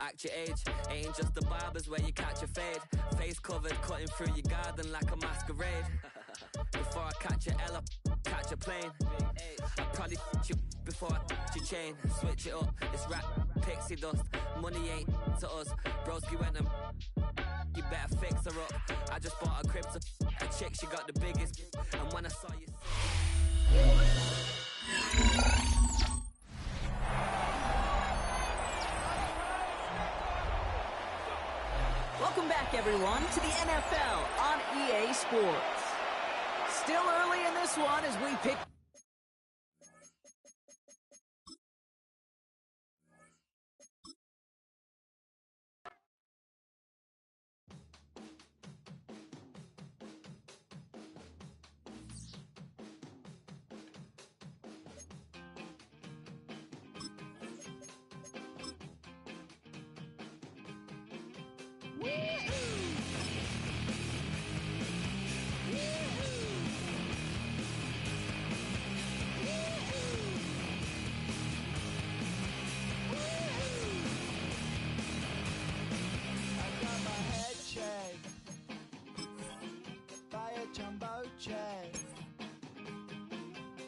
Act your age, ain't just the barbers where you catch a fade. Face covered, cutting through your garden like a masquerade. Before I catch a L, catch a plane. I probably you before I your chain. Switch it up, it's rap, pixie dust. Money ain't to us. Broski went and you better fix her up. I just bought a crib to a chick, she got the biggest. And when I saw you. Welcome back, everyone, to the NFL on EA Sports. Still early in this one as we pick...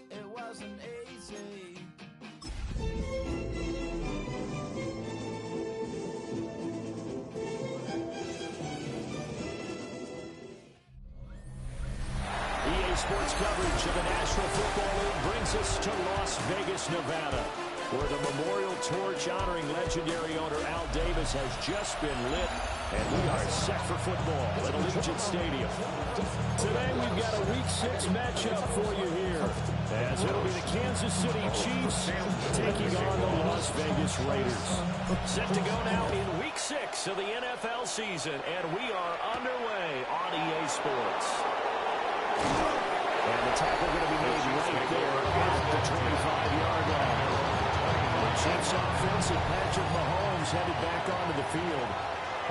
It wasn't easy. EA Sports coverage of the National Football League brings us to Las Vegas, Nevada, where the memorial torch honoring legendary owner Al Davis has just been lit, and we are set for football at Allegiant Stadium. Today we've got a Week 6 matchup for you here, as it'll be the Kansas City Chiefs taking on the Las Vegas Raiders. Set to go now in Week 6 of the NFL season, and we are underway on EA Sports. And the tackle going to be made right there at the 25-yard line. The Chiefs offense and Patrick Mahomes headed back onto the field.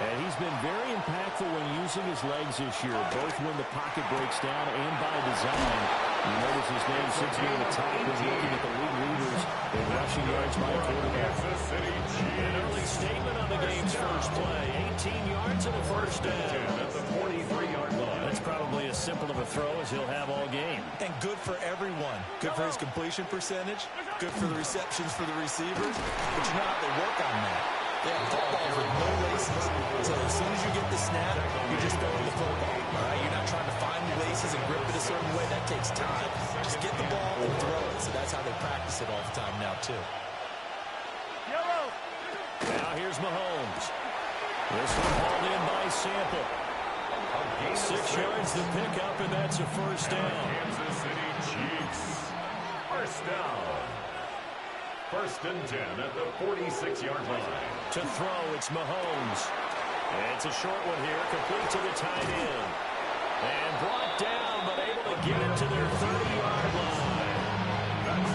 And he's been very impactful when using his legs this year, both when the pocket breaks down and by design. You notice his name sits near the top when looking at the league leaders in rushing yards by a quarterback. An early statement on the game's first play. 18 yards and a first down at the 43-yard line. That's probably as simple of a throw as he'll have all game. And good for everyone. Good for his completion percentage. Good for the receptions for the receivers. But you know how they work on that. They have footballs with no laces. So as soon as you get the snap, you're just throwing the football. All right? You're not trying to find the laces and grip it a certain way. That takes time. Just get the ball and throw it. So that's how they practice it all the time now, too. Now here's Mahomes. This one hauled in by Sample. 6 yards to pick up, and that's a first down. Kansas City Chiefs. First down. First and 10 at the 46-yard line. To throw, it's Mahomes. And it's a short one here, complete to the tight end. And brought down, but able to get it to their 30-yard line.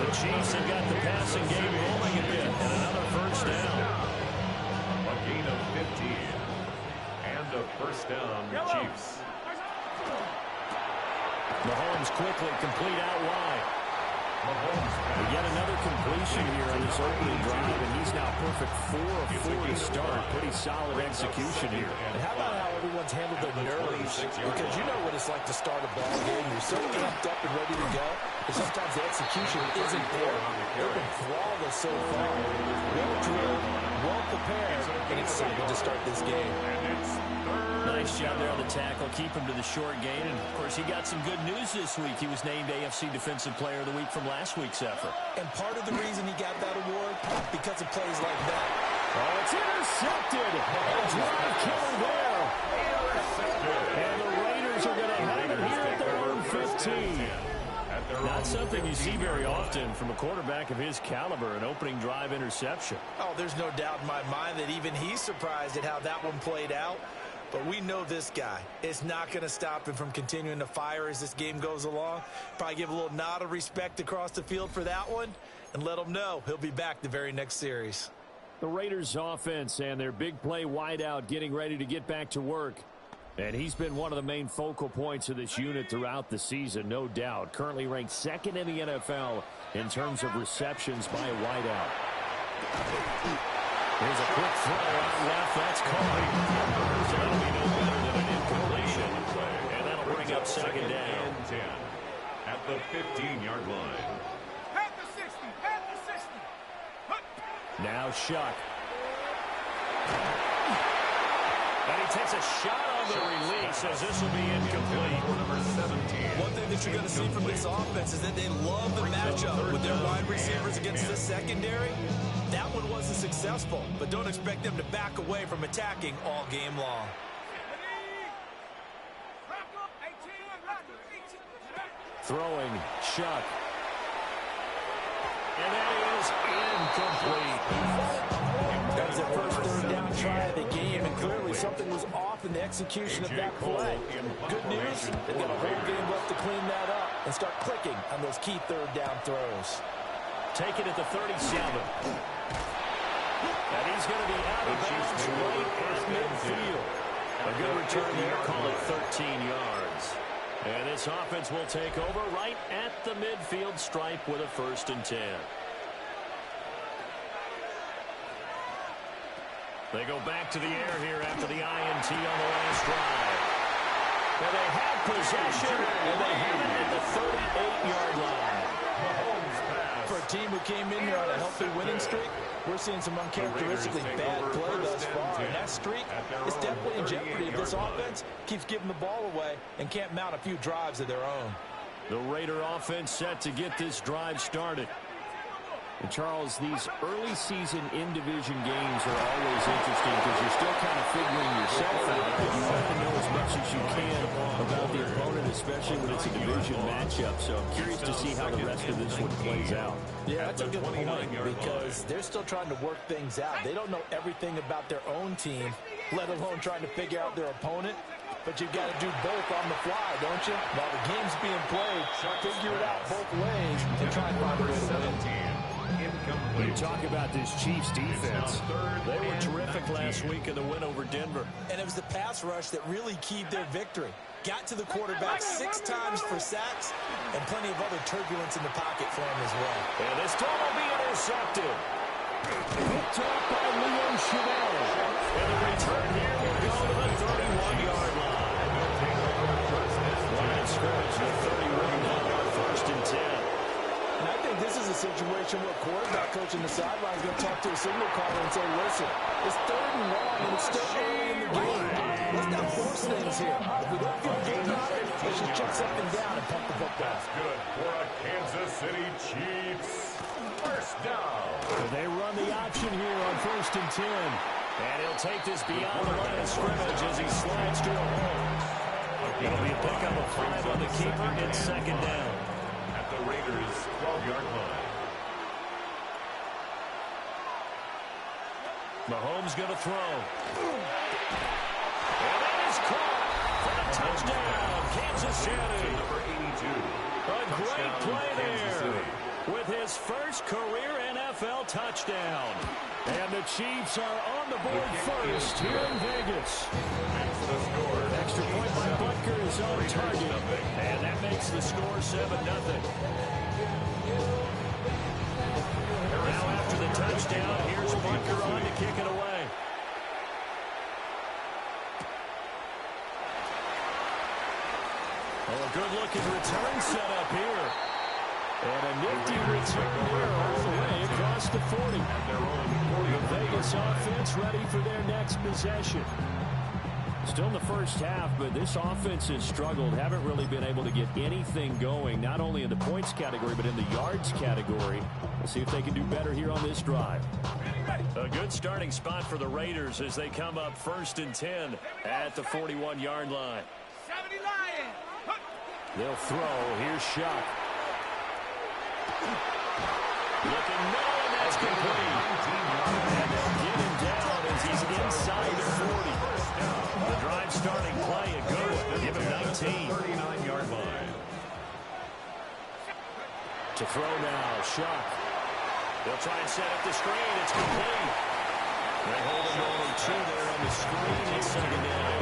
The Chiefs have got the passing game rolling a bit, and another first down. A gain of 15. And a first down, Chiefs. Mahomes quickly complete out wide. Yet another completion here on this opening drive, and he's now perfect 4 of 4 to start. Pretty solid execution here. And how about how everyone's handled their nerves? Because you know what it's like to start a ball game. You're so amped up and ready to go, but sometimes the execution isn't there. They've been flawless so far. Well drilled, well prepared, and excited to start this game. Nice job there on the tackle. Keep him to the short gain. And, of course, he got some good news this week. He was named AFC Defensive Player of the Week from last week's effort. And part of the reason he got that award, because of plays like that. Oh, it's intercepted. A drive killer there. And the Raiders are going to have it here at their own 15. Not something you see very often from a quarterback of his caliber, an opening drive interception. Oh, there's no doubt in my mind that even he's surprised at how that one played out. But we know this guy is not going to stop him from continuing to fire as this game goes along. Probably give a little nod of respect across the field for that one and let him know he'll be back the very next series. The Raiders offense and their big play wideout getting ready to get back to work. And he's been one of the main focal points of this unit throughout the season, no doubt. Currently ranked second in the NFL in terms of receptions by a wideout. Here's a quick throw out left. That's caught. So that'll be no better than an incompletion. And that'll bring up second down. 10 at the 15-yard line. Now Shuck. And he takes a shot on the release as this will be incomplete. Number 17. One thing that you're going to see from this offense is that they love the matchup with their wide receivers against the secondary. That one wasn't successful, but don't expect them to back away from attacking all game long. Throwing Shuck. And that is incomplete. That was their first third down try of the game, and clearly something was off in the execution of that play. Good news, they've got a whole game left to clean that up and start clicking on those key third down throws. Take it at the 37. And he's going to be out of bounds right at midfield. A good return there, call it 13 yards. And this offense will take over right at the midfield stripe with a 1st and 10. They go back to the air here after the INT on the last drive. Well, they have possession, and they have it at the 38-yard line. For a team who came in here on a healthy winning streak, we're seeing some uncharacteristically bad play thus far. And that streak is definitely in jeopardy if this offense keeps giving the ball away and can't mount a few drives of their own. The Raider offense set to get this drive started. And Charles, these early season in-division games are always interesting because you're still kind of figuring yourself out, but you want to know as much as you can about the opponent, especially when it's a division matchup. So I'm curious to see how the rest of this one plays out. Yeah, that's a good point because they're still trying to work things out. They don't know everything about their own team, let alone trying to figure out their opponent. But you've got to do both on the fly, don't you? While the game's being played, figure it out both ways and try and find a way to win. You talk about this Chiefs defense. They were terrific last week in the win over Denver. And it was the pass rush that really keyed their victory. Got to the quarterback 6 times for sacks and plenty of other turbulence in the pocket for him as well. And this time will be intercepted. Picked off by Leo Chanel. And the return here will go to the 31-yard line. Line of scrimmage, the 31-yard 1st and 10. And I think this is a situation where a quarterback coach in the sideline is going to talk to a signal caller and say, listen, it's 3rd and 1 and it's still early in the game. Let's not force things here. If we don't feel good about it, let's just check something down and pump the football. That's good for a Kansas City Chiefs. 1st down. So they run the option here on 1st and 10. And he'll take this beyond the line of scrimmage as he slides to a hole. It'll be a pickup of 5 on the keeper. It's 2nd down. At the Raiders' 12-yard line. Mahomes going to throw. And that is caught for the touchdown, Kansas City. Number 82. A great play there with his first career NFL touchdown. And the Chiefs are on the board first here in Vegas. That's the score. Extra point by Butker is on target. And that makes the score 7-0. Now after the touchdown, here's Butker on to kick it away. Well, a good-looking return set up here. And a nifty return here all the way across the 40. The Vegas offense ready for their next possession. Still in the first half, but this offense has struggled. Haven't really been able to get anything going, not only in the points category, but in the yards category. We'll see if they can do better here on this drive. A good starting spot for the Raiders as they come up 1st and 10 at the 41-yard line. They'll throw. Here's Shuck. Looking low, and that's complete. And they'll get him down as he's inside the 40. The drive 17. 39-yard line. To throw now, Shuck. They'll try and set up the screen. It's complete. They hold him only 2 there on the screen. It's second down.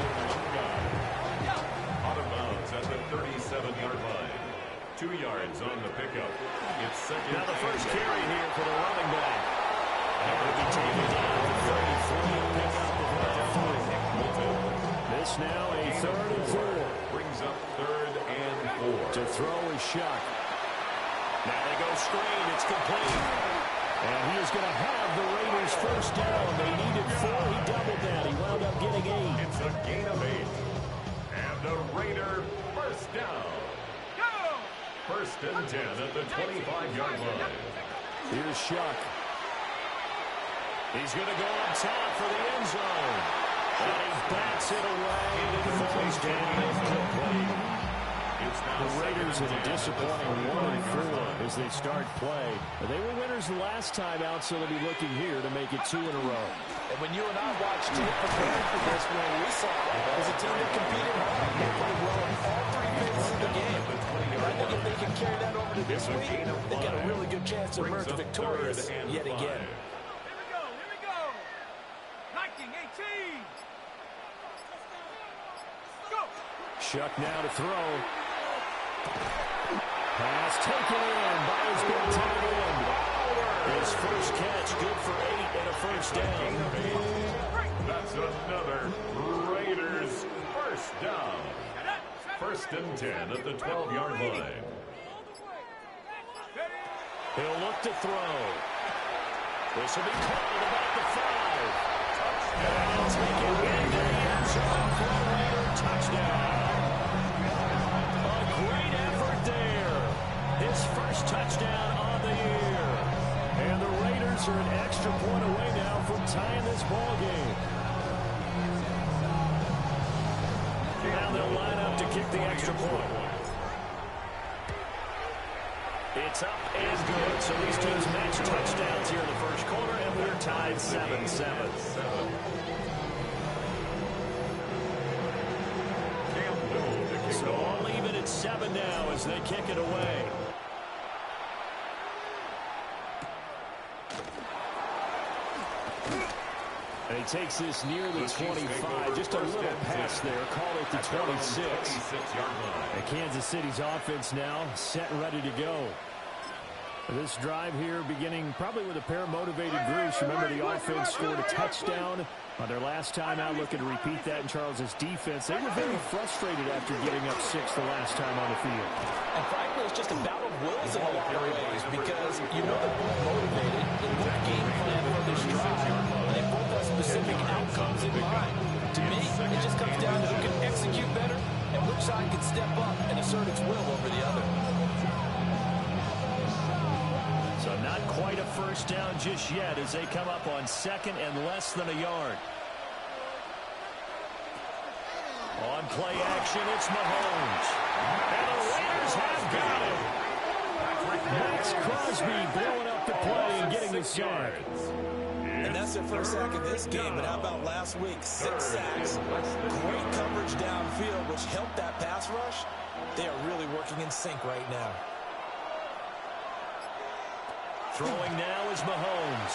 Out of bounds at the 37-yard line. 2 yards on the pickup. It's second. Now the first carry here for the running back. And it'll be taken down to 33. Pickup of about 4. This now a 3rd and 4. Brings up 3rd and 4. To throw is Shuck. Now they go screen. It's complete. And he is going to have the Raiders first down. They needed 4. He doubled that. He wound up getting 8. It's a gain of 8. And the Raider first down. First and 10 at the 25-yard line. Here's Shuck. He's going to go on top for the end zone. And he bats it away. And it falls down. The Raiders in a disappointing 1-4 as they start play. They were winners the last time out, so they'll be looking here to make it 2 in a row. And when you and I watched tape preparing for this one, we saw it was a team that competed hard. They played well in all 3 phases of the game. And I think if they can carry that over to this week, they've got a really good chance to emerge victorious yet again. Here we go. 19, 18. Go. Shuck now to throw. Pass taken in by his big tight end. His first catch, good for 8 and a first down. That's another Raiders first down. First and 10 at the 12-yard line. He'll look to throw. This will be called about the 5. And he'll take it into the end zone for a Raider touchdown. Great effort there. His first touchdown on the year. And the Raiders are an extra point away now from tying this ball game. Now they'll line up to kick the extra point. It's up and good. So these teams match touchdowns here in the first quarter, and we're tied 7-7. So all even at 7 now as they kick it away. And he takes this near the 25. Just a little pass there. Call it the 26. And Kansas City's offense now set and ready to go. This drive here beginning probably with a pair of motivated groups. Remember, the offense scored a touchdown on their last time out, looking to repeat that in Charles's defense. They were very frustrated after giving up 6 the last time on the field. And frankly, it's just a battle of wills in a lot of ways because you know they're both motivated. They both game plan for this drive. And they both have specific outcomes in mind. To me, it just comes down to who can execute better and which side can step up and assert its will over the other. So not quite a first down just yet as they come up on 2nd and less than a yard. On play action, it's Mahomes. And the Raiders have got it. Max Crosby blowing up the play and getting the sack. And that's their first sack of this game. But how about last week? 6 sacks. Great coverage downfield, which helped that pass rush. They are really working in sync right now. Throwing now is Mahomes.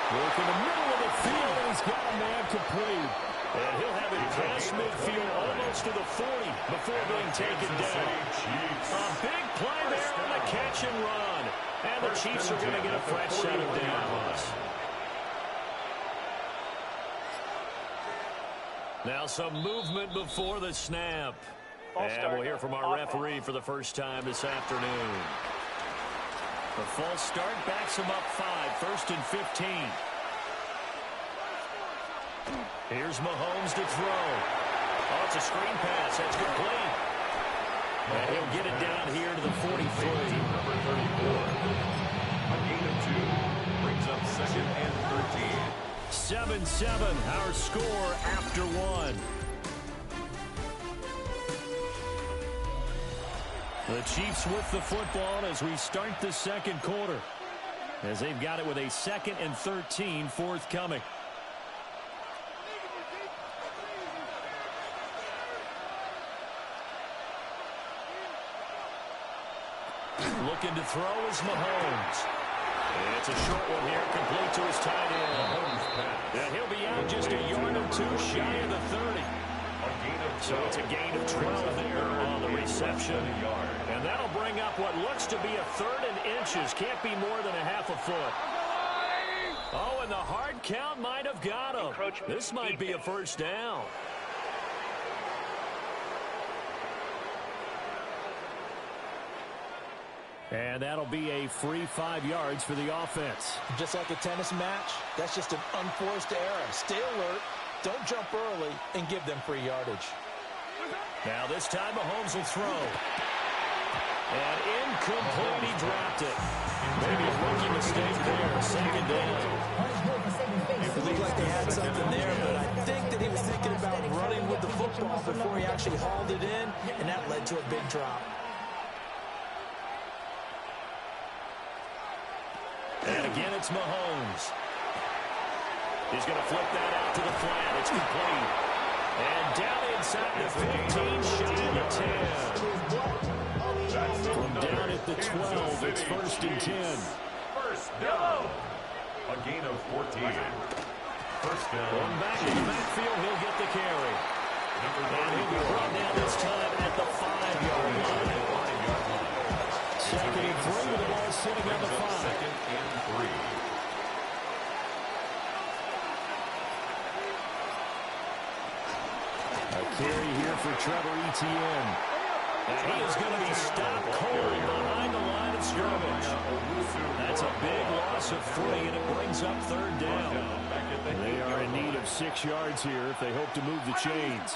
Work in the middle of the field, and he's got a man complete. And he'll have it past midfield almost to the 40 before being taken down. A big play there on the catch and run. And the Chiefs are going to get a fresh set of downs. Now some movement before the snap. And we'll hear from our referee for the first time this afternoon. The false start backs him up 5, first and 15. Here's Mahomes to throw. Oh, it's a screen pass. That's complete. And he'll get it down here to the 43. Number 34. A gain of 2. Brings up 2nd and 13. 7-7, our score after 1. The Chiefs with the football as we start the second quarter. As they've got it with a 2nd and 13 forthcoming. Looking to throw is Mahomes. And it's a short one here, complete to his tight end. And he'll be out just a yard or two shy of the 30. So it's a gain of 12 there on the reception. And that'll bring up what looks to be a 3rd and inches. Can't be more than a half a foot. Oh, and the hard count might have got him. This might be a first down. And that'll be a free 5 yards for the offense. Just like a tennis match, that's just an unforced error. Stay alert, don't jump early, and give them free yardage. Now this time Mahomes will throw. And incomplete, he dropped it. Maybe a rookie mistake there, 2nd down. It looked like they had something there, but I think that he was thinking about running with the football before he actually hauled it in, and that led to a big drop. And again, it's Mahomes. He's going to flip that out to the flat. It's complete. And down inside the 15, shy of the 10. From down at the 12, it's 1st and 10. First down. A gain of 14. First down. Going back in the backfield, he'll get the carry. And he'll be brought down this time at the 5-yard line. 2nd and 3 with the ball sitting on the 5. 2nd and 3. A carry here for Trevor Etienne. And he is going to be stopped cold behind the line of scrimmage. That's a big loss of 3, and it brings up 3rd down. They are in need of 6 yards here if they hope to move the chains.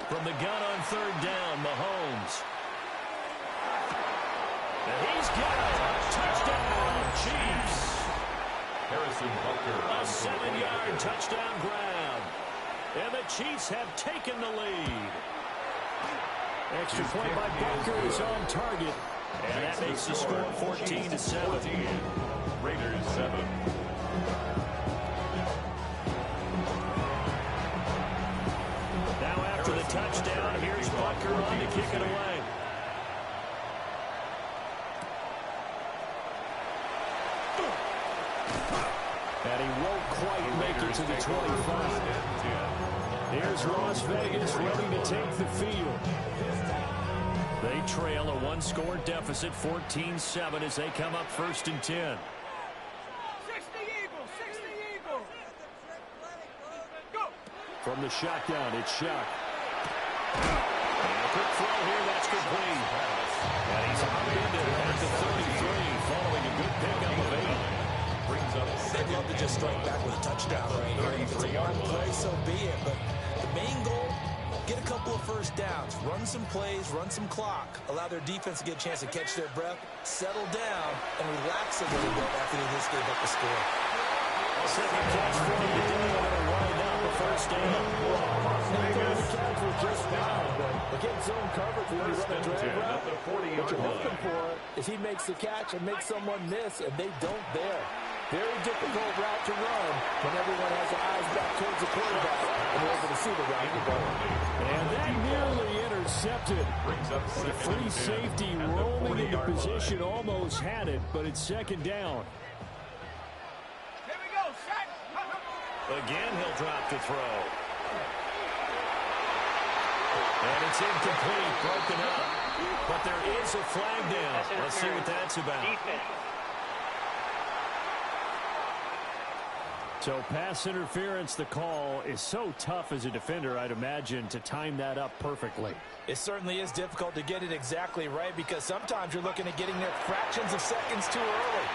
From the gun on 3rd down, Mahomes. And he's got it. Touchdown, Chiefs. Harrison Butker A on 7-yard touchdown grab. And the Chiefs have taken the lead. Extra point by Butker is on target. And that makes the score 14-7. Raiders 7. Now after the touchdown, here's Butker on to kick it away. And he won't quite make it to the 25. Here's Las Vegas ready to take the field. They trail a 1-score deficit, 14-7, as they come up 1st and 10. 60 Eagles, 60 Eagles. Go. From the shotgun, it's Shuck. And a quick throw here, that's complete. And he's upended at the 33, following a good pickup of 8. They'd love to just strike back with a touchdown right here. If it's a long play, so be it. But the main goal, get a couple of first downs, run some plays, run some clock, allow their defense to get a chance to catch their breath, settle down, and relax a little bit after they just gave up the score. Second catch for him today, and it'll wind out the first down. The catch was just fine, but again, zone coverage when you run a drag route, what you're hoping for is he makes the catch and makes someone miss, and they don't there. Very difficult route to run when everyone has their eyes back towards the quarterback and they're able to see the route to go. And that nearly intercepted. The free safety rolling into position, almost had it, but it's 2nd down. Here we go, set. Again, he'll drop to throw. And it's incomplete, broken up. But there is a flag down. Let's see what that's about. So pass interference, the call is so tough as a defender, I'd imagine, to time that up perfectly. It certainly is difficult to get it exactly right because sometimes you're looking at getting there fractions of seconds too early.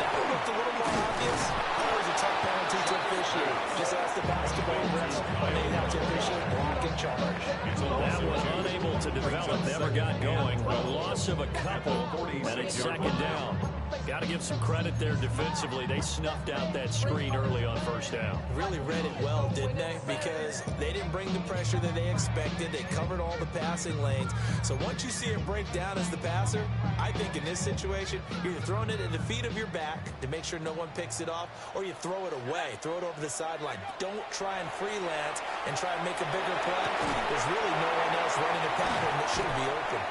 That one looked a little more obvious. That was a tough penalty to officiate. Just ask the basketball refs. They have to officiate block and charge. That one unable to develop, never got going. A loss of a couple, and it's 2nd down. Got to give some credit there defensively. They snuffed out that screen early on first down. Really read it well, didn't they? Because they didn't bring the pressure that they expected. They covered all the passing lanes. So once you see it break down as the passer, I think in this situation, you're either throwing it at the feet of your back to make sure no one picks it off, or you throw it away. Throw it over the sideline. Don't try and freelance and try and make a bigger play. There's really no one else running a pattern that should be open.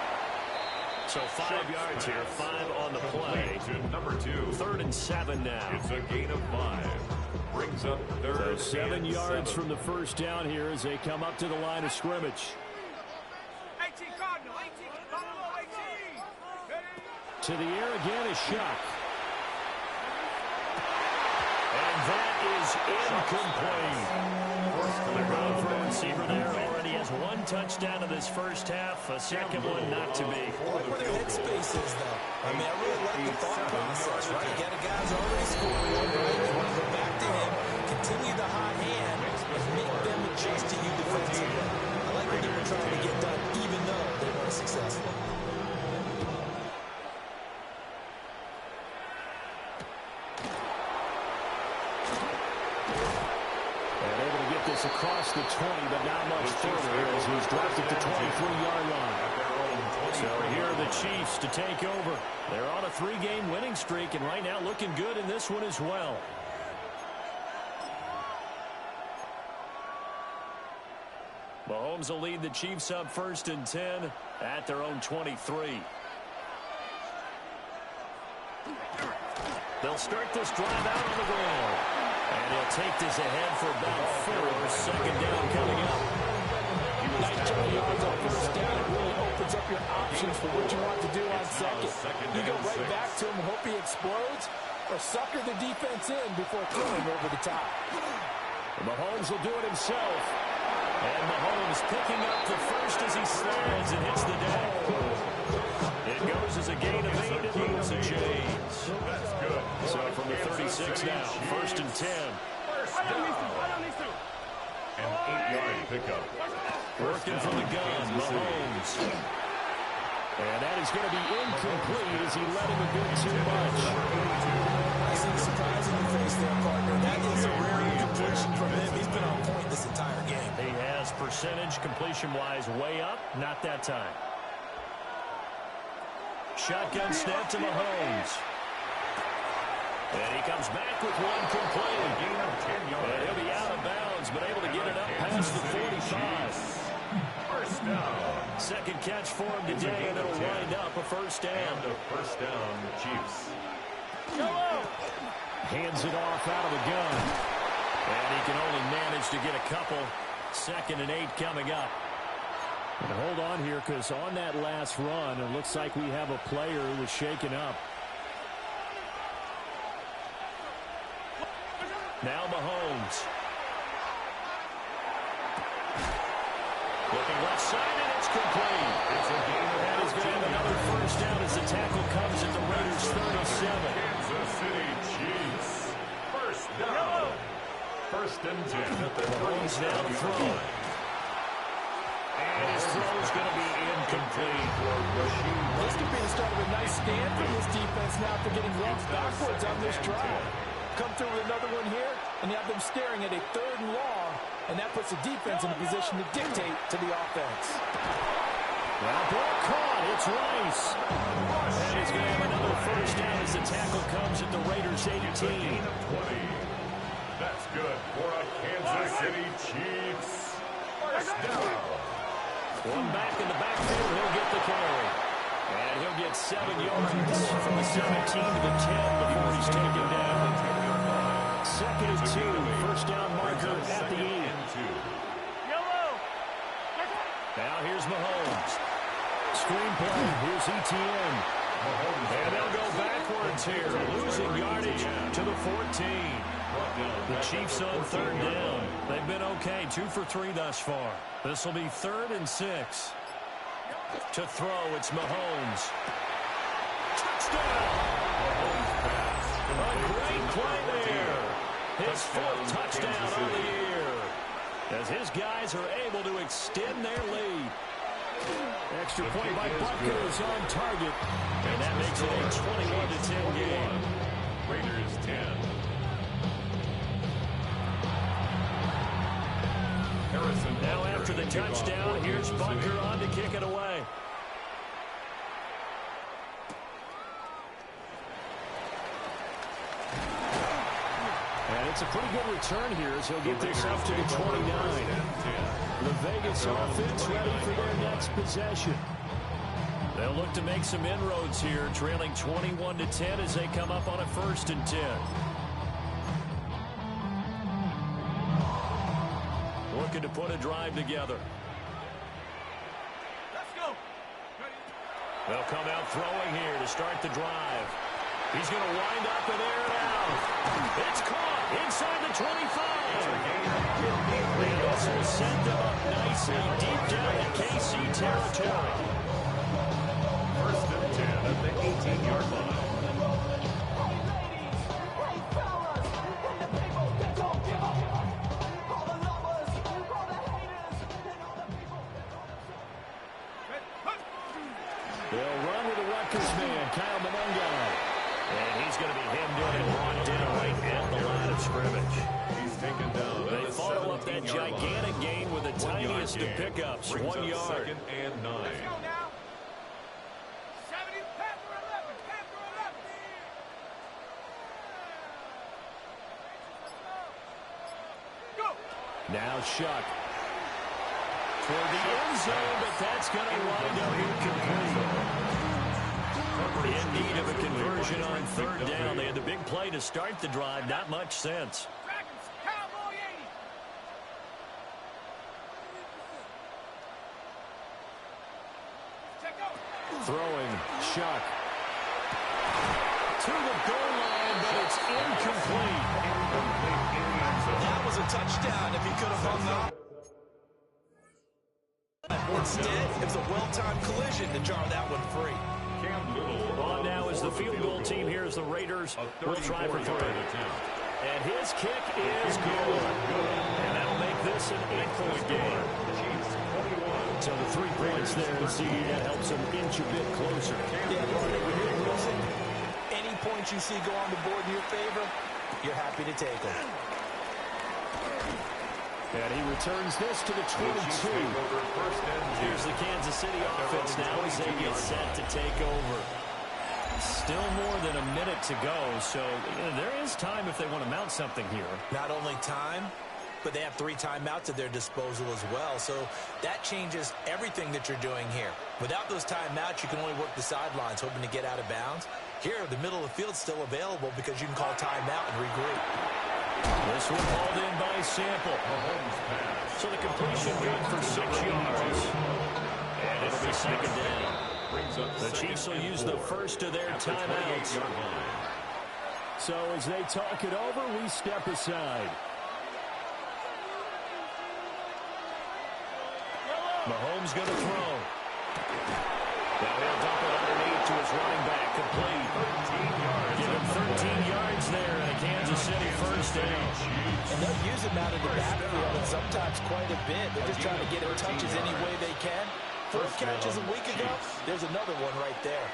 So 5 yards here, 5 on the play. To number 2. 3rd and 7 now. It's a gain of 5. Brings up 3rd So 7 yards 7. from the first down here as they come up to the line of scrimmage. 18 Cardinal, 18 Cardinal, 18. To the air again is Shuck. And that is incomplete. They're going for a receiver there. Already has 1 touchdown in this first half. A second one not to be. I like where their headspace is, though. I mean, I really like the thought process, right? You got a guy who's already scored one, right? You want to go back to him, continue the hot hand, and make them adjust to you defensively. I like what they were trying to get done, even though they weren't successful. Across the 20, but not much further as he's dropped at the 23-yard line. So here are the Chiefs to take over. They're on a 3-game winning streak, and right now looking good in this one as well. Mahomes will lead the Chiefs up 1st and 10 at their own 23. They'll start this drive out on the ground. And he'll take this ahead for about 4. 2nd down coming up. 19 yards on first down. It really opens up your options for what you want to do on second. You go right back to him and hope he explodes, or sucker the defense in before throwing over the top. Mahomes will do it himself. And Mahomes picking up the first as he slides and hits the deck. It goes as a gain of 8 and moves the chains. That's good. So from the 36 now, 1st and 10. An 8-yard pickup. Working from the gun, Mahomes. And that is going to be incomplete as he let him a bit too much. I see the surprise in your face there, partner. That is a rare incompletion from him. He's been on point this entire game. He has percentage completion-wise way up. Not that time. Shotgun snap to Mahomes. And he comes back with one complete. And he'll be out of bounds, but able to get it up past the 45. First down. Second catch for him today, and it'll wind up a first down. And a first down, Chiefs. Hands it off out of the gun. And he can only manage to get a couple. 2nd and 8 coming up. And hold on here, because on that last run, it looks like we have a player who was shaken up. Now Mahomes. Looking left side, and it's complete. And he's going to have another first down as the tackle comes at the Raiders' 37. Kansas City Chiefs. First down. 1st and 10 at the Mahomes now throwing. And his throw is going to be incomplete. This could be the start of a nice stand for this defense now after getting roughed backwards on this drive. Come through with another one here, and you have them staring at a 3rd and long, and that puts the defense in a position to dictate to the offense. Well, ball caught. It's Rice. And he's going to have another first down as the tackle comes at the Raiders' 18. That's good for a Kansas City Chiefs. First down. One back in the backfield, he'll get the carry. And he'll get 7 yards from the 17 to the 10 before he's taken down. 2nd and 2, first down marker at the 8. Now here's Mahomes. Screen play, here's Etienne. And they'll go backwards here, losing yardage to the 14. The Chiefs on 3rd down. They've been okay, 2 for 3 thus far. This will be 3rd and 6. To throw, it's Mahomes. Touchdown! A great play there. His 4th touchdown on the year. As his guys are able to extend their lead. Extra point by Butker is on target. And that makes it a 21-10 game. Raiders 10. Harrison Now after the touchdown, here's Butker on to kick it away. And it's a pretty good return here as he'll get this up to the 29. The Vegas offense ready for their next possession. They'll look to make some inroads here, trailing 21-10 as they come up on a 1st and 10. Looking to put a drive together. Let's go. They'll come out throwing here to start the drive. He's going to wind up and air it out. It's caught inside the 25. They also send them up nicely deep down in KC territory. 1st and 10 at the 18-yard line. They'll run with the Rutgers man, Kyle Mononga. And he's going to be hemmed in and brought down right at the line of scrimmage. He's taken down. They follow up that gigantic gain with the tiniest of pickups, 1 yard. 2nd and 9. Let's go now. 70, Panther 11, Panther 11. Go. Now Shuck. Toward the end zone, but that's going to wind up incomplete. In need of a conversion on 3rd down. They had the big play to start the drive. Not much sense. Dragons, Cowboy 80. Check out. Throwing, Shuck. To the goal line, but it's incomplete. That was a touchdown if he could have hung up. Instead, it was a well-timed collision to jar that one free. On now is the field goal team here as the Raiders will try for 3. And his kick is good. And that'll make this an 8-point game. So the 3 points there to see that helps them inch a bit closer. Yeah, Barney, when you're losing, any points you see go on the board in your favor, you're happy to take them. And he returns this to the 22. Here's the Kansas City offense now as they get set to take over. Still more than a minute to go, so there is time if they want to mount something here. Not only time, but they have 3 timeouts at their disposal as well, so that changes everything that you're doing here. Without those timeouts, you can only work the sidelines, hoping to get out of bounds. Here, the middle of the field's still available because you can call timeout and regroup. This one hauled in by Sample. So the completion good for 6 yards. And it'll be 2nd down. The Chiefs will use the first of their timeouts. So as they talk it over, we step aside. Mahomes going to throw. Now he'll dump it underneath to his running back, complete. Give him 13 yards there and a Kansas City 1st down. And they'll use him out of the backfield and sometimes quite a bit. They're just trying to get him touches any way they can. 4 catches a week ago, there's another one right there.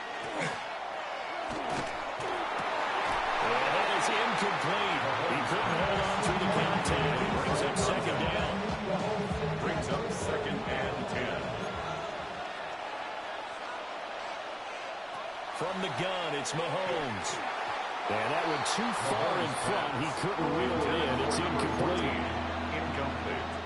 And that is incomplete. He couldn't hold on through the contact. He brings up 2nd down. Brings up 2nd and 10. From the gun, it's Mahomes. And that went too far in front. He couldn't reel it in. It's incomplete.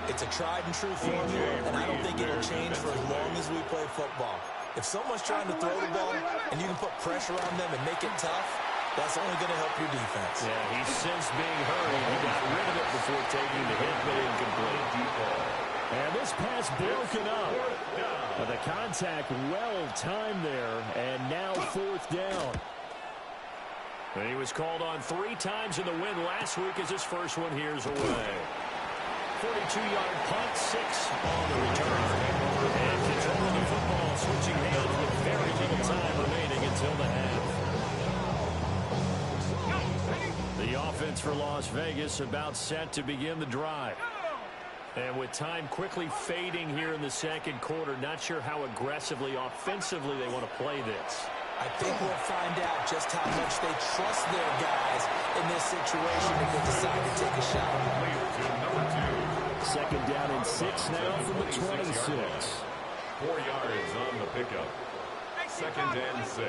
It's a tried-and-true formula, and I don't think it'll change for as long as we play football. If someone's trying to throw the ball and you can put pressure on them and make it tough, that's only going to help your defense. Yeah, he's sensed being hurried. He got rid of it before taking the hit, but incomplete. And this pass broken up. The contact well-timed there, and now 4th down. And he was called on 3 times in the win last week as his first one here's away. 42-yard punt, 6 on the return. And control of the football, switching hands with very little time remaining until the half. The offense for Las Vegas about set to begin the drive. And with time quickly fading here in the second quarter, not sure how aggressively, offensively they want to play this. I think we'll find out just how much they trust their guys in this situation if they decide to take a shot. Second down and 6 now from the 26. 4 yards on the pickup. Second and 6.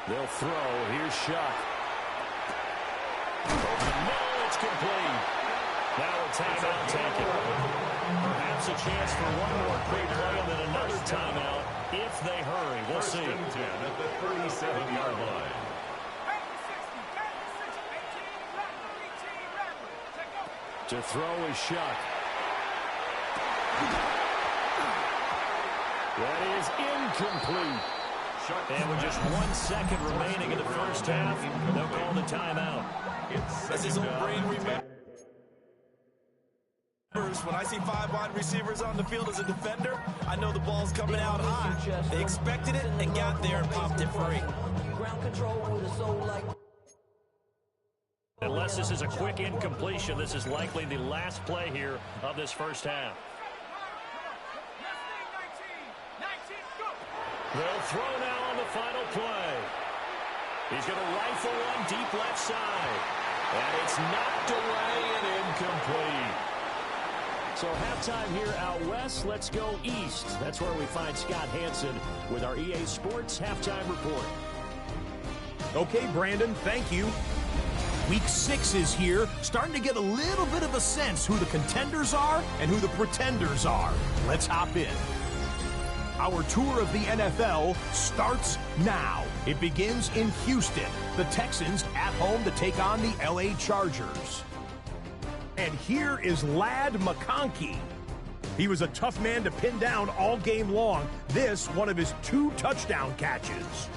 They'll throw. Here's Shuck. No, it's complete. Now a timeout taken. Perhaps a chance for one more quick play and then another timeout if they hurry. We'll see. First and 10 at the 37-yard line. To throw is Shuck. That is incomplete. And with just 1 second remaining in the first half, they'll call the timeout. As his own brain remembers, when I see 5 wide receivers on the field as a defender, I know the ball's coming out high. They expected it and got there and popped it free. Ground control with a soul like... Unless this is a quick incompletion, this is likely the last play here of this first half. They'll throw now on the final play. He's going to rifle one deep left side. And it's knocked away and incomplete. So halftime here out west. Let's go east. That's where we find Scott Hansen with our EA Sports Halftime Report. Okay, Brandon, thank you. Week 6 is here, starting to get a little bit of a sense who the contenders are and who the pretenders are. Let's hop in. Our tour of the NFL starts now. It begins in Houston. The Texans at home to take on the LA Chargers. And here is Ladd McConkey. He was a tough man to pin down all game long. This, one of his 2 touchdown catches.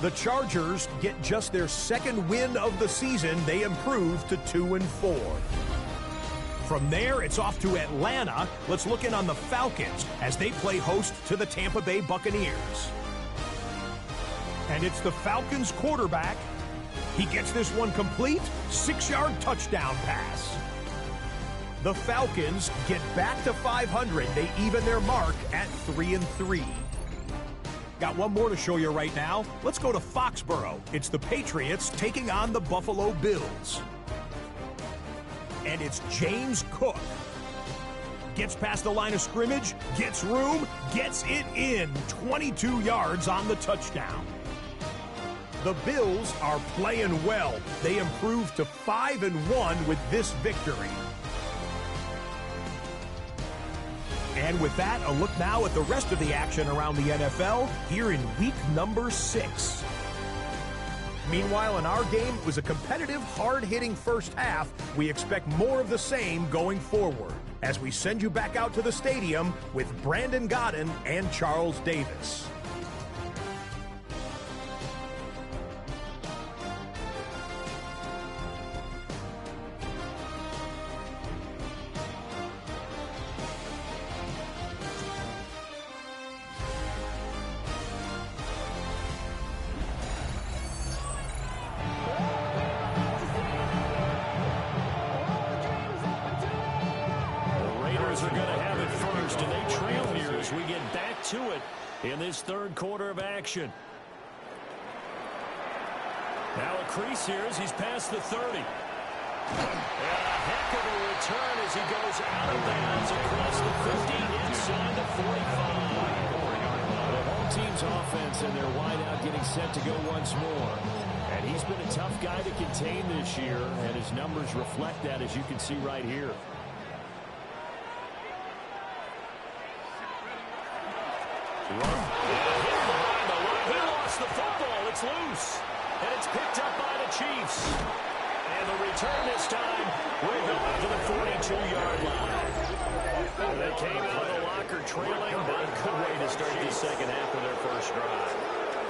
The Chargers get just their second win of the season. They improve to 2-4. From there, it's off to Atlanta. Let's look in on the Falcons as they play host to the Tampa Bay Buccaneers. And it's the Falcons quarterback. He gets this one complete, 6-yard touchdown pass. The Falcons get back to 500. They even their mark at 3-3. Got one more to show you right now. Let's go to Foxborough. It's the Patriots taking on the Buffalo Bills. And it's James Cook. Gets past the line of scrimmage, gets room, gets it in. 22 yards on the touchdown. The Bills are playing well. They improve to 5-1 with this victory. And with that, a look now at the rest of the action around the NFL here in week number 6. Meanwhile, in our game, it was a competitive, hard-hitting first half. We expect more of the same going forward as we send you back out to the stadium with Brandon Godden and Charles Davis. In this third quarter of action. Now a crease here as he's past the 30. And a heck of a return as he goes out of bounds across the 50 inside the 45. The home team's offense and their wideout getting set to go once more. And he's been a tough guy to contain this year, and his numbers reflect that, as you can see right here. He lost the football. It's loose. And it's picked up by the Chiefs. And the return this time will go to the 42-yard line. And they came out of the locker trailing. Not a good way to start the second half of their first drive.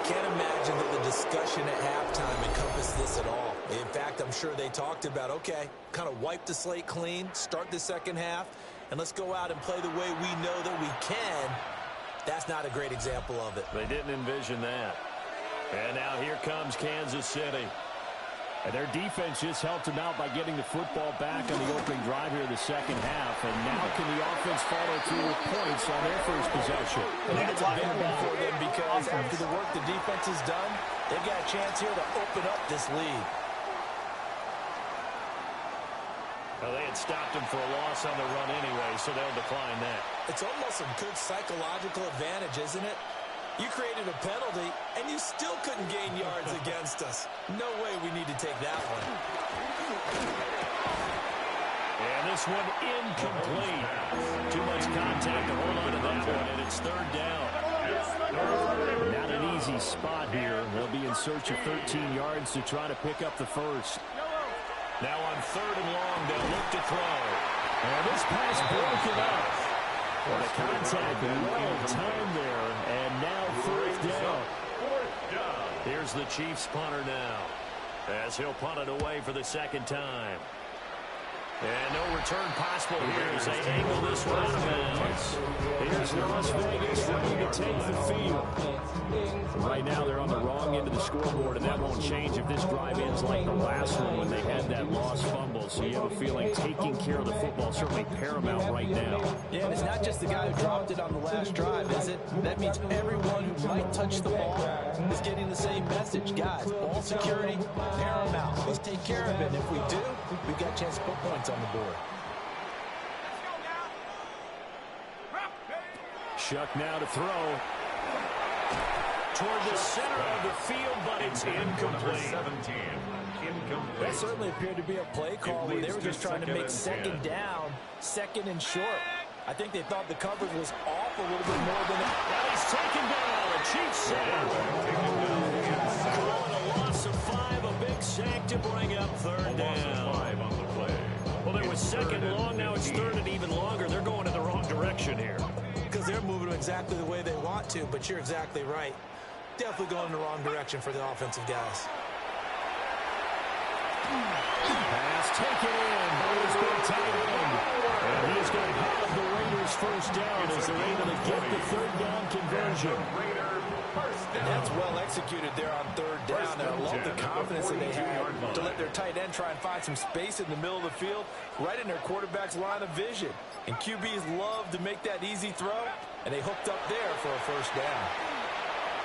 Can't imagine that the discussion at halftime encompassed this at all. In fact, I'm sure they talked about, okay, kind of wipe the slate clean, start the second half, and let's go out and play the way we know that we can. That's not a great example of it. They didn't envision that. And now here comes Kansas City. And their defense just helped them out by getting the football back on the opening drive here in the second half. And now can the offense follow through with points on their first possession? I think it's a big one for them because after the work the defense has done, they've got a chance here to open up this lead. Well, they had stopped him for a loss on the run anyway, so they'll decline that. It's almost a good psychological advantage, isn't it? You created a penalty, and you still couldn't gain yards against us. No way we need to take that one. And this one incomplete. Too much contact to hold on to that one, and it's third down. Not an easy spot here. They'll be in search of 13 yards to try to pick up the first. Now on third and long, they'll look to throw. And this pass broken up. Well, the contact well timed there, and now fourth down. Here's the Chiefs punter now, as he'll punt it away for the second time. And no return possible here as they angle this one out of bounds. Here's Las Vegas ready to take the field. Right now they're on the wrong end of the scoreboard, and that won't change if this drive ends like the last one when they had that lost fumble. So you have a feeling taking care of the football is certainly paramount right now. Yeah, and it's not just the guy who dropped it on the last drive, is it? That means everyone who might touch the ball is getting the same message. Guys, ball security, paramount. Let's take care of it. And if we do, we've got a chance to put points on the board. Shuck now to throw. Toward the center of the field, but it's incomplete. That certainly appeared to be a play call where they were just trying to make second down, second and short. I think they thought the coverage was off a little bit more than it. And he's taken down. A Chiefs sack. Calling a loss of 5, a big sack to bring up third down. Well, there was second long, now it's third and even longer. They're going in the wrong direction here. Because they're moving exactly the way they want to, but you're exactly right. Definitely going in the wrong direction for the offensive guys. Pass taken in by his big tight end. And he's going to have the Raiders first down as they're able to get the third down conversion. And that's well executed there on third down. And I love the confidence that they had to let their tight end try and find some space in the middle of the field, right in their quarterback's line of vision. And QBs love to make that easy throw, and they hooked up there for a first down.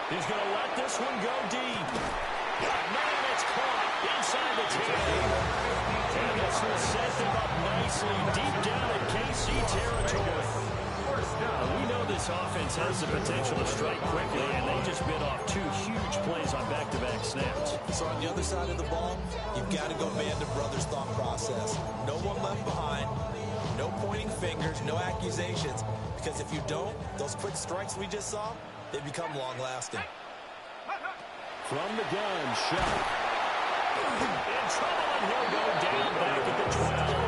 He's going to let this one go deep. Man, it's caught inside the 10. And this will set them up nicely deep down in KC territory. We know this offense has the potential to strike quickly, and they just bit off 2 huge plays on back-to-back snaps. So on the other side of the ball, you've got to go Band of Brothers thought process. No one left behind, no pointing fingers, no accusations, because if you don't, those quick strikes we just saw, they become long-lasting. From the gun, shot. In trouble, and he'll go down back at the 12.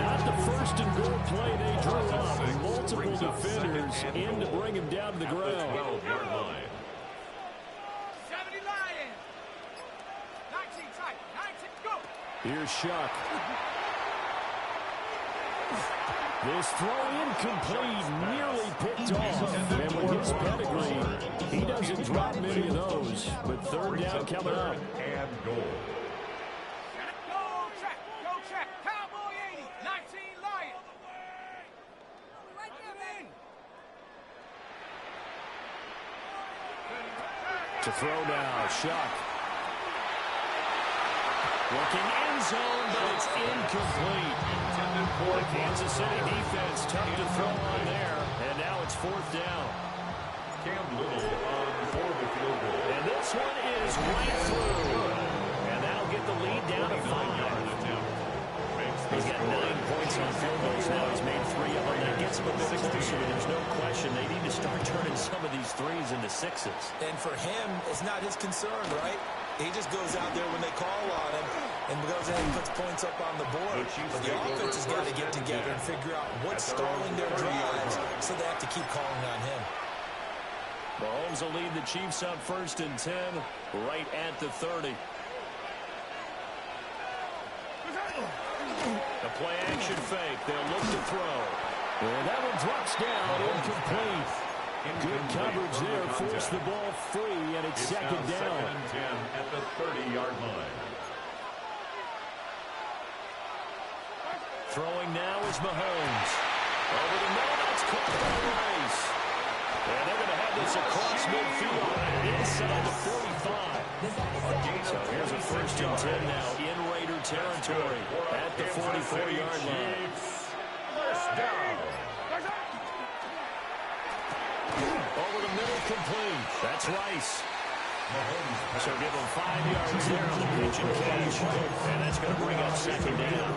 Not the first and goal play they drew up. Multiple defenders in to bring him down to the ground. 12-yard line. 70 Lions. 19 tight. 19 go. Here's Shuck. This throw incomplete, nearly picked off. And with his pedigree, he doesn't drop many of those. But third down coming up. And goal. Go check. Cowboy 80. 19 Lions. Right there, man. To throw now, Shuck. Looking end zone, but it's incomplete. The Kansas City defense tough to throw on there, and now it's fourth down. Cam Little on for the field goal. And this one is right through. And that'll get the lead down to 5. He's got 9 points on field goals now. He's made 3 of them. That gets him a bit closer. There's no question they need to start turning some of these 3s into 6s. And for him, it's not his concern, right? He just goes out there when they call on him and goes ahead and puts points up on the board. But the offense has got to get together and figure out what's stalling their drives, so they have to keep calling on him. Mahomes will lead the Chiefs on 1st and 10, right at the 30. The play action fake. They'll look to throw. And that one drops down incomplete. Good coverage there. Forced the ball free, and it's second down. Second and 10 at the 30-yard line. Throwing now is Mahomes. Over the middle, that's caught by Rice. And they're going to have this across midfield inside the 45. So here's a first and 10 now in Raider territory at the 44-yard line. First down. Over the middle, complete. That's Rice. So give him 5 yards there on the pitch and catch. And that's going to bring up second down.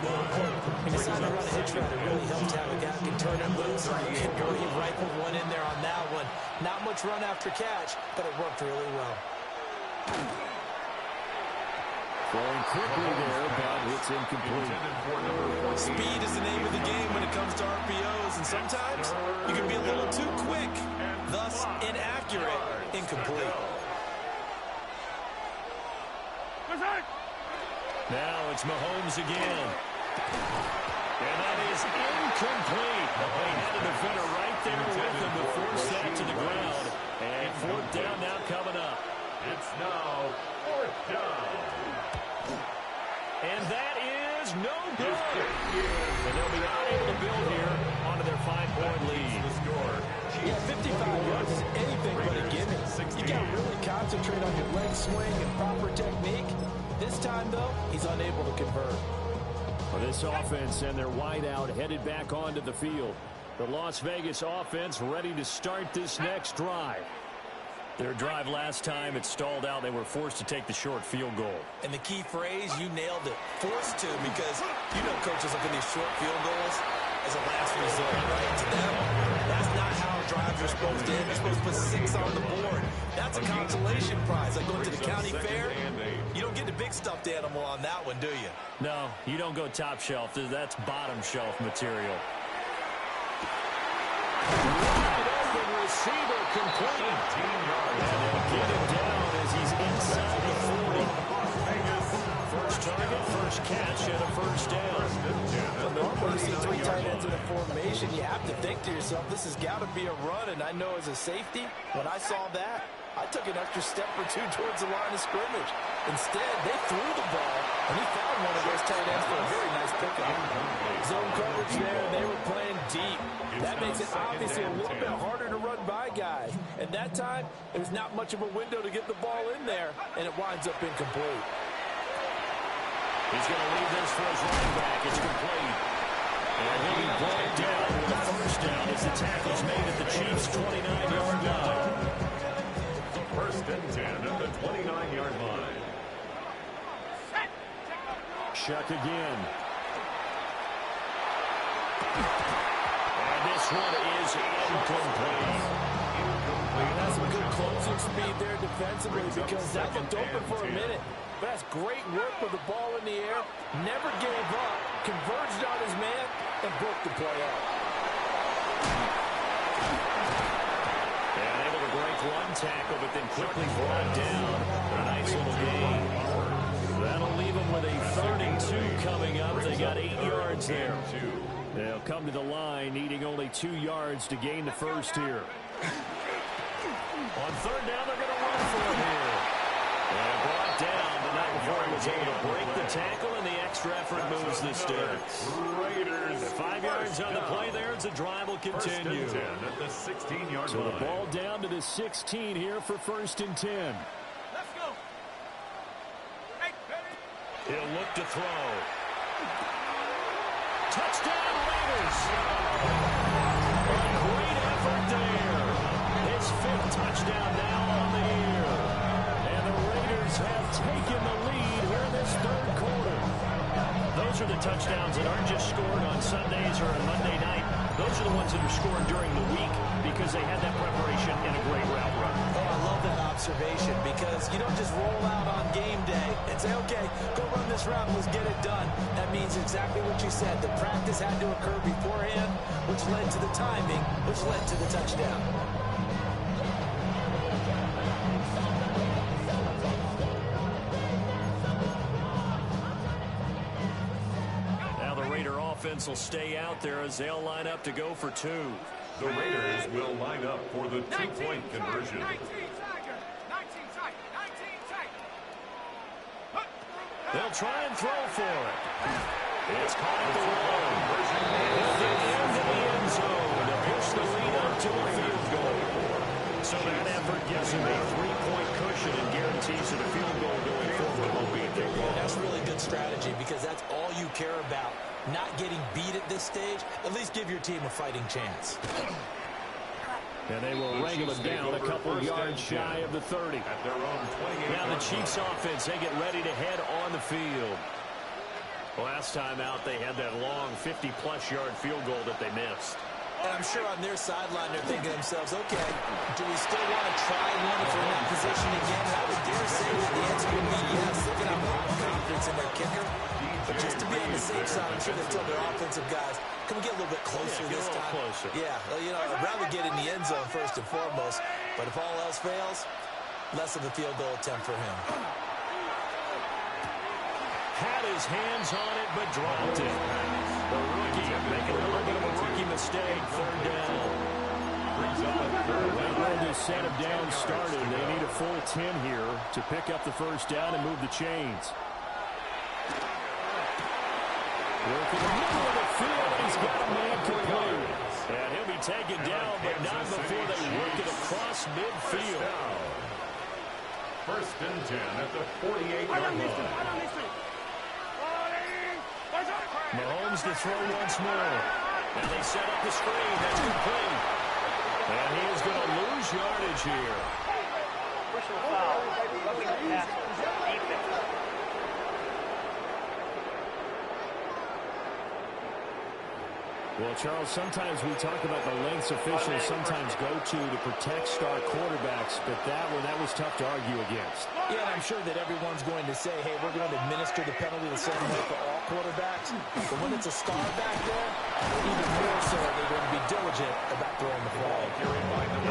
He decided to run a hitch route. It really helps to have a guy who can turn it loose. You can really rifle one in there on that one. Not much run after catch, but it worked really well. Throwing quickly there, but it's incomplete. Speed is the name of the game when it comes to RPOs, and sometimes you can be a little too quick, thus inaccurate, incomplete. Now it's Mahomes again. And that is incomplete. They had a defender right there with him to force that to the ground. And fourth down now coming up. It's now fourth down. And that is no good. And they'll be unable to build here onto their 5-point lead. Yeah, 55 yards is anything but a gimme. You got to really concentrate on your leg swing and proper technique. This time, though, he's unable to convert. For this offense and their wideout headed back onto the field. The Las Vegas offense ready to start this next drive. Their drive last time, it stalled out. They were forced to take the short field goal. And the key phrase, you nailed it, forced to, because you know coaches look at these short field goals as a last resort, right? To them, that's not how drives are supposed to end. They're supposed to put 6 on the board. That's a consolation prize. Like going to the county fair, you don't get the big stuffed animal on that one, do you? No, you don't go top shelf. That's bottom shelf material. Receiver complete. And they'll get him down as he's inside the 40. First target, first catch, and a first down. Normally you see 3 tight ends in a formation, you have to think to yourself, this has got to be a run. And I know as a safety, when I saw that, I took an extra step or 2 towards the line of scrimmage. Instead, they threw the ball, and he found one of those tight ends for a very nice pickup. Zone coverage there, they were playing deep. That makes it obviously a little bit harder to run by guys. And that time, there's not much of a window to get the ball in there, and it winds up incomplete. He's going to leave this for his running back. It's complete. And he'll be brought down with the first down as the tackle's made at the Chiefs' 29-yard line. First and 10 at the 29-yard line. Chuck again. And this one is incomplete. That's some good closing speed there defensively because that looked open for a minute. But that's great work with the ball in the air. Never gave up, converged on his man, and broke the play out. And able to break one tackle, but then quickly brought down. A nice little gain. That'll leave them with a 3rd and 2 coming up. They got 8 yards there. They'll come to the line, needing only 2 yards to gain the first here. On 3rd down, they're going to run for it here. And brought down, but not before he was able to break the tackle, and the extra effort moves the sticks. 5 yards on the play there as the drive will continue. First and 10 at the 16-yard line. So the ball down to the 16 here for 1st and 10. Let's go. He'll look to throw. Touchdown, Raiders. A great effort there. His 5th touchdown now on the year. And the Raiders have taken the lead here in this 3rd quarter. Those are the touchdowns that aren't just scored on Sundays or on Monday night. Those are the ones that are scored during the week because they had that preparation and a great route run. Oh, I love that observation because you don't just roll out on game day and say, okay, go run this route and let's get it done. That means exactly what you said. The practice had to occur beforehand, which led to the timing, which led to the touchdown. Now the Raider offense will stay out there as they'll line up to go for 2. The Raiders will line up for the two-point conversion. 19 Tiger. 19 Tiger. 19 Tiger. They'll try and throw for it. It's caught at the one. He'll get into the end zone to push the lead up to a field goal. So that effort gives him a 3-point cushion and guarantees that a field goal going forward won't be a big one. That's really good strategy because that's all you care about. Not getting beat at this stage. At least give your team a fighting chance. And they will wrangle it down a couple yards shy of the 30. At their own 28. Now the Chiefs offense, they get ready to head on the field. Last time out, they had that long 50-plus yard field goal that they missed. And I'm sure on their sideline they're thinking to themselves, okay, do we still want to try one if we're in that position again? I would dare say that the answer would be yes. They're going to have a lot of confidence in their kicker. But just to be on the safe side, I'm sure they tell their offensive guys, can we get a little bit closer this time? Closer. Yeah, you know, I'd rather get in the end zone first and foremost. But if all else fails, less of a field goal attempt for him. Had his hands on it, but dropped it. The rookie making a little bit of a rookie mistake. Third down. Well, this set of down started. They need a full 10 here to pick up the first down and move the chains. Work in the middle of the field, and he's got a man complete. And he'll be taken down, but not before they work it across midfield. First and 10 at the 48-yard line. Mahomes to throw once more. And they set up the screen. That's complete. And he is going to lose yardage here. Personal foul. Roughing the pass. Defense. Well, Charles, sometimes we talk about the lengths officials sometimes go to protect star quarterbacks, but that was tough to argue against. Yeah, I'm sure that everyone's going to say, hey, we're going to administer the penalty the same way for all quarterbacks. But when it's a star back there, even more so, they're going to be diligent about throwing the flag.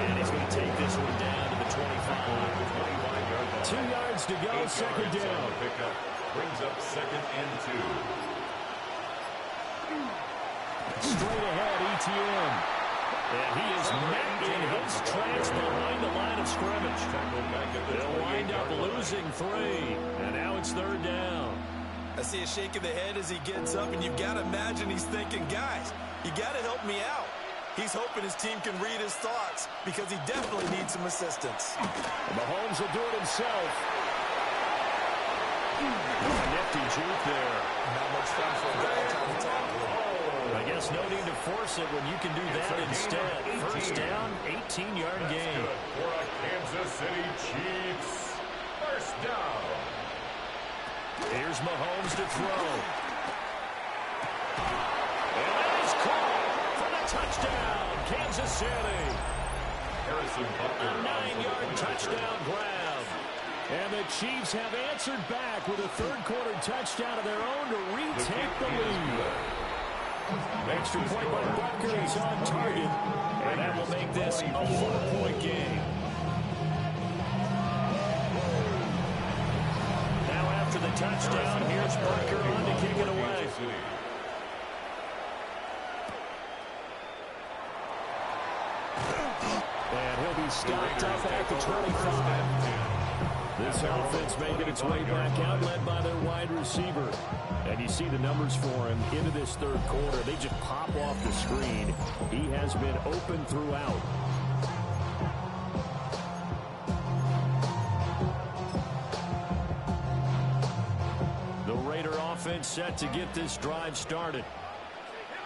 And he's going to take this one down to the 25. 2 yards to go, second down. Pickup brings up second and 2. Straight ahead, ETN. And he is met in his tracks behind the line of scrimmage. They'll wind up losing 3. And now it's third down. I see a shake of the head as he gets up, and you've got to imagine he's thinking, guys, you got to help me out. He's hoping his team can read his thoughts because he definitely needs some assistance. Mahomes will do it himself. Nifty juke there. Not much fun for a guy trying to tackle him. I guess no need to force it when you can do that instead. First down, 18-yard gain. For a Kansas City Chiefs. First down. Here's Mahomes to throw. And that is caught for the touchdown, Kansas City. A 9-yard touchdown grab. And the Chiefs have answered back with a third-quarter touchdown of their own to retake the lead. Extra point by Butker is on target, and that will make this a 4-point game. Now after the touchdown, here's Butker on to kick it away. And he'll be stopped up at the 25. This offense making its way back out, led by their wide receiver. And you see the numbers for him into this third quarter. They just pop off the screen. He has been open throughout. The Raider offense set to get this drive started.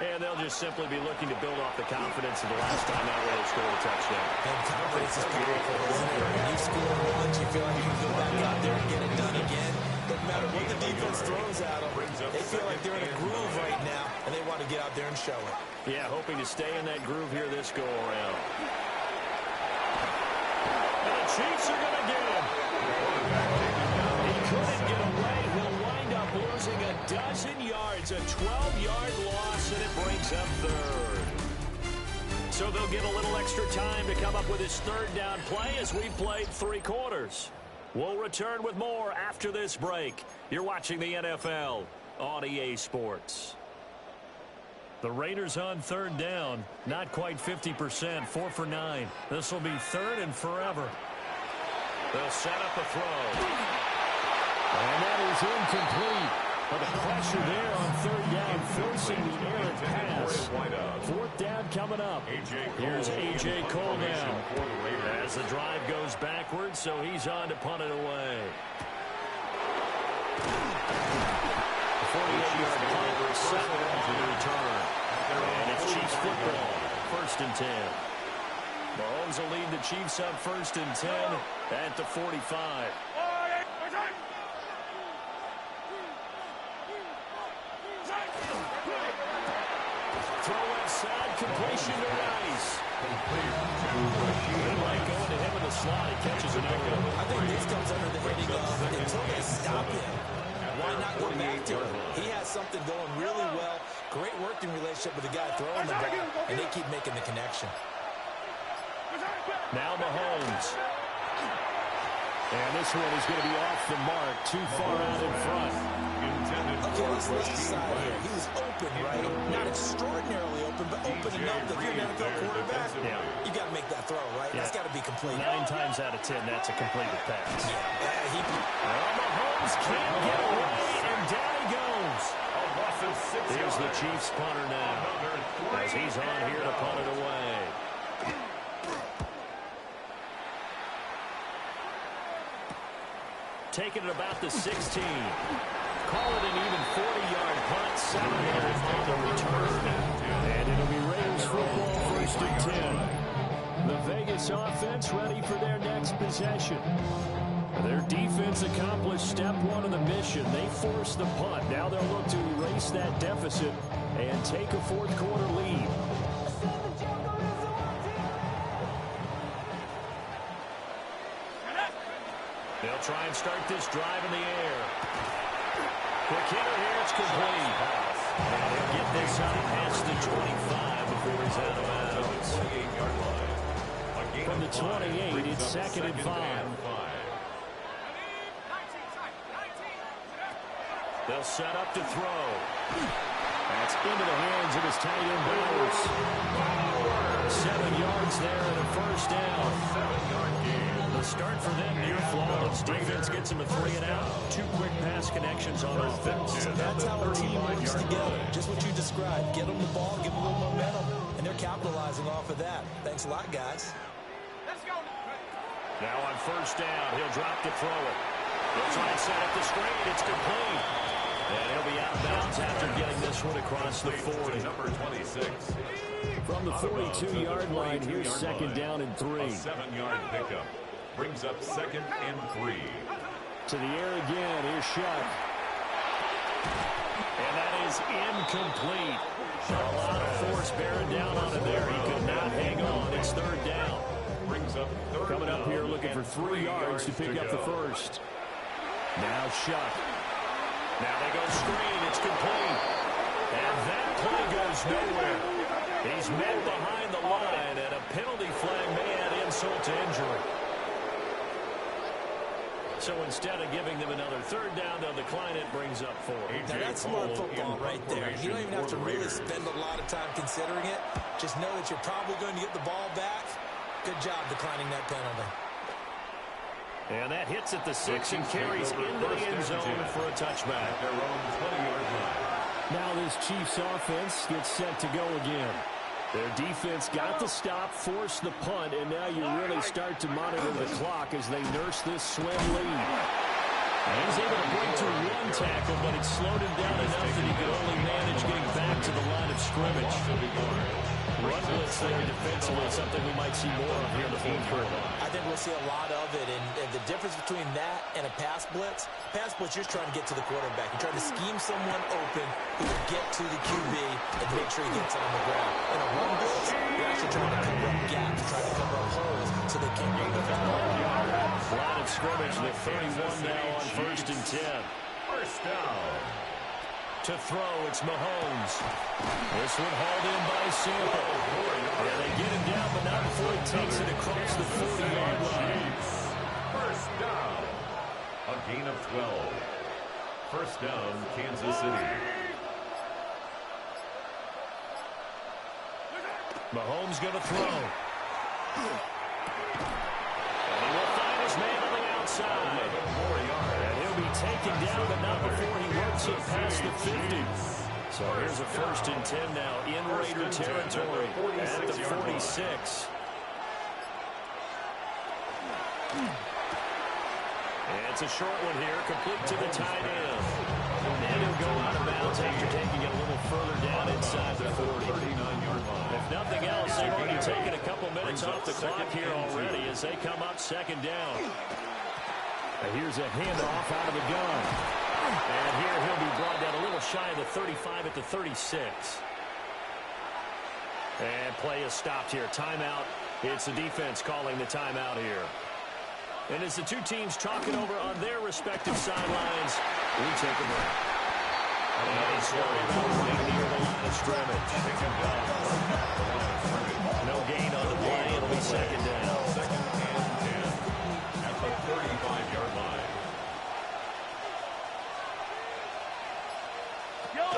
And they'll just simply be looking to build off the confidence of the last time out where they scored a touchdown. And confidence is beautiful, isn't it? When you score once, you feel like you can go back out there and get it done again. Doesn't matter what the defense throws at them. They feel like they're in a groove right now, and they want to get out there and show it. Yeah, hoping to stay in that groove here this go-around. And the Chiefs are going to get him. He couldn't get away. He'll wind up losing a dozen yards, a 12-yard loss, and it brings up third. So they'll get a little extra time to come up with his third down play as we've played 3 quarters. We'll return with more after this break. You're watching the NFL on EA Sports. The Raiders on third down. Not quite 50%. 4 for 9. This will be third and forever. They'll set up a throw. And that is incomplete. But the pressure there on third down, forcing the errant pass. Fourth down coming up. Here's A.J. Cole now. As the drive goes backwards, so he's on to punt it away. 48-yard punt, 7 on the return. And it's Chiefs football, 1st and 10. Mahomes will lead the Chiefs up 1st and 10 at the 45. Throw left side, completion to Rice. They like going to him in the slot. He catches it over. I think this comes under the heading of until they stop him. Why not go back to him? He has something going really well. Great working relationship with the guy throwing the ball, and they keep making the connection. Now Mahomes. And this one is going to be off the mark, too far out in front. Okay, let's decide here. He was open, right? Not extraordinarily open, but open enough that if you're an NFL quarterback, you got to make that throw, right? That's got to be complete. 9 times out of 10, that's a completed pass. Mahomes can't get away, and down he goes. Here's the Chiefs punter now, as he's on here to punt it away. Taking it about the 16. Call it an even 40-yard punt, 7 yards on the return. And it'll be Raiders football, 1st and 10. The Vegas offense ready for their next possession. Their defense accomplished step 1 of the mission. They forced the punt. Now they'll look to erase that deficit and take a 4th quarter lead. They'll try and start this drive in the air. Quick hitter here, it's complete. And they'll get this up past the 25 before he's out of bounds. From the 28, it's 2nd and 5. They'll set up to throw. That's into the hands of his tight end Bowers. 7 yards there and a 1st down. 7-yard gain. The start for them near flawless. Defense gets him a 3 and out. 2 quick pass connections on offense. So that's how a team works together. Just what you described. Get them the ball, give them a little momentum, and they're capitalizing off of that. Thanks a lot, guys. Let's go. Now on 1st down, he'll drop to throw it. He'll try and set up the screen. It's complete. And he'll be out of bounds after getting this one across the 40. Number 26. From the 42-yard line, here's 2nd down and 3. A 7-yard pickup. Brings up 2nd and 3. To the air again, here's Shuck. And that is incomplete. A lot of force bearing down on him there. He could not hang on. It's 3rd down. Brings up 3rd Coming up here looking for 3 yards to pick up the 1st. Now Shuck. Now they go screen. It's complete. And that play goes nowhere. He's met behind the line, and a penalty flag may add insult to injury. So instead of giving them another 3rd down, they'll decline it, brings up 4. Now that's smart football right there. You don't even have to really spend a lot of time considering it. Just know that you're probably going to get the ball back. Good job declining that penalty. And that hits at the 6 and carries into the end zone for a touchback. Their own 20-yard line. Now this Chiefs offense gets set to go again. Their defense got the stop, forced the punt, and now you really start to monitor the clock as they nurse this swim lead. And he's able to bring to 1 tackle, but it slowed him down enough that he could only manage getting back to the line of scrimmage. Run blitz there defensively, something we might see more of here in the 4th quarter. I think we'll see a lot of it, and the difference between that and a pass blitz, you're just trying to get to the quarterback. You're trying to scheme someone open who will get to the QB and make sure he gets it on the ground. In a run blitz, you're actually trying to cover up gaps, trying to cover up holes so they can't run the ball. Line of scrimmage, the 31 now on 1st and 10. 1st down. To throw, it's Mahomes. This one hauled in by Sample. Yeah, they get him down, but not before he takes it across the 40-yard line. 1st down. A gain of 12. 1st down, Kansas City. Mahomes going to throw. And he will find his man on the outside. And he'll be taken down, but not before he works it past the 50. So here's a 1st and 10 now in Raider territory at the 46. And it's a short one here, complete to the tight end. And he'll go out of bounds after taking it a little further down inside the 40. If nothing else, they've already taken a couple minutes off the clock here already as they come up 2nd down. And here's a handoff out of the gun. And here he'll be brought down a little shy of the 35 at the 36. And play is stopped here. Timeout. It's the defense calling the timeout here. And as the two teams talk it over on their respective sidelines, we take a break. And it's right near the line of scrimmage. No gain on the play. It'll be 2nd down. 2nd and 10 at the 35-yard line.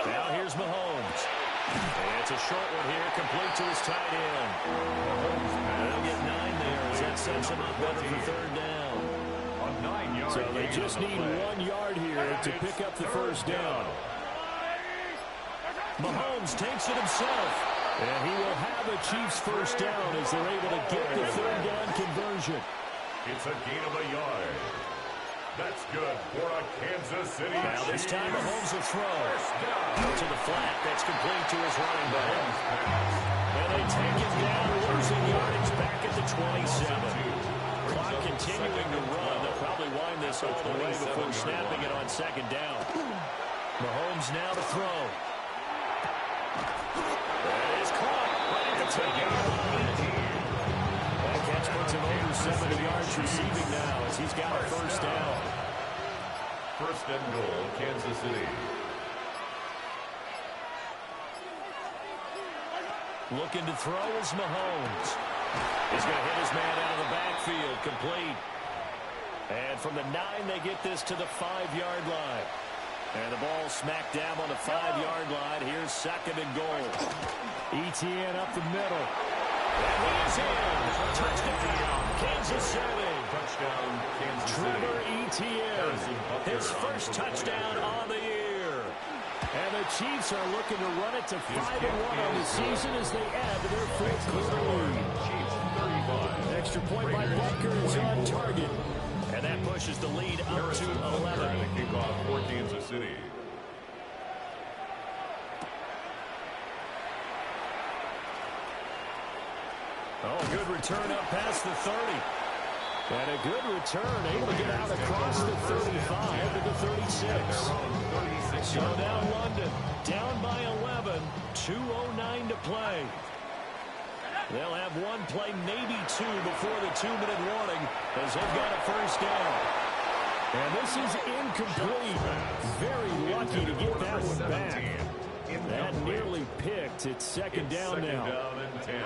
Now here's Mahomes. And it's a short one here, complete to his tight end. They'll get 9 there as that sets him up better for 3rd down. So they just need 1 yard here to pick up the 1st down. Mahomes takes it himself. And he will have a Chiefs 1st down as they're able to get the 3rd down conversion. It's a gain of a yard. That's good for a Kansas City. Now this time Mahomes will throw. Out to the flat. That's complete to his running back. And they take him down, losing yardage back at the 27. Clock continuing to run. They'll probably wind this all the way before snapping it on 2nd down. Mahomes now to throw. That is caught right at the 10-yard line. That catch puts him over 70 yards receiving now as he's got a 1st down. 1st and goal, Kansas City. Looking to throw is Mahomes. He's going to hit his man out of the backfield, complete. And from the 9, they get this to the 5-yard line. And the ball smack dab on the 5-yard line. Here's 2nd and goal. Etienne up the middle. And he is in. Touchdown, Kansas City. Touchdown, Kansas City. Trevor Etienne, his 1st touchdown on the year. And the Chiefs are looking to run it to 5-1 on the season as they add to their 4th quarter lead. Chiefs 35. Extra point by Butker is on target. And that pushes the lead up to 11. The kickoff for Kansas City. Oh, good return up past the 30. And a good return, able to get out across the 35 to the 36. So now London, down by 11, 2:09 to play. They'll have 1 play, maybe 2, before the 2-minute warning as they've got a 1st down. And this is incomplete. Very lucky to get that one back. That nearly picked. It's 2nd down now. 2nd down and 10.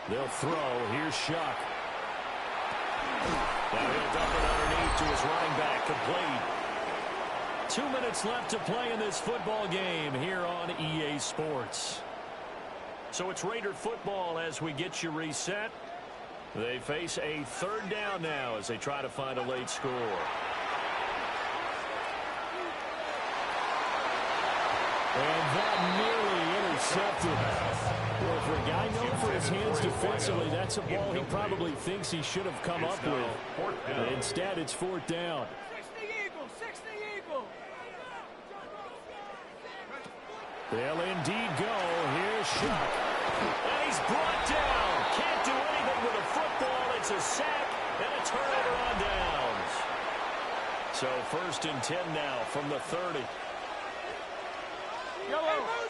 They'll throw. Here's Shuck. Now he'll dump it underneath to his running back. Complete. 2 minutes left to play in this football game here on EA Sports. So it's Raider football as we get you reset. They face a 3rd down now as they try to find a late score. And that nearly intercepted. Well, for a guy known for his hands defensively, that's a ball he probably thinks he should have come up with. Instead, it's 4th down. 60 Eagle. They'll indeed go. Here's Shuck. And he's brought down. Can't do anything with a football. It's a sack and a turnover on downs. So 1st and 10 now from the 30. Yellow.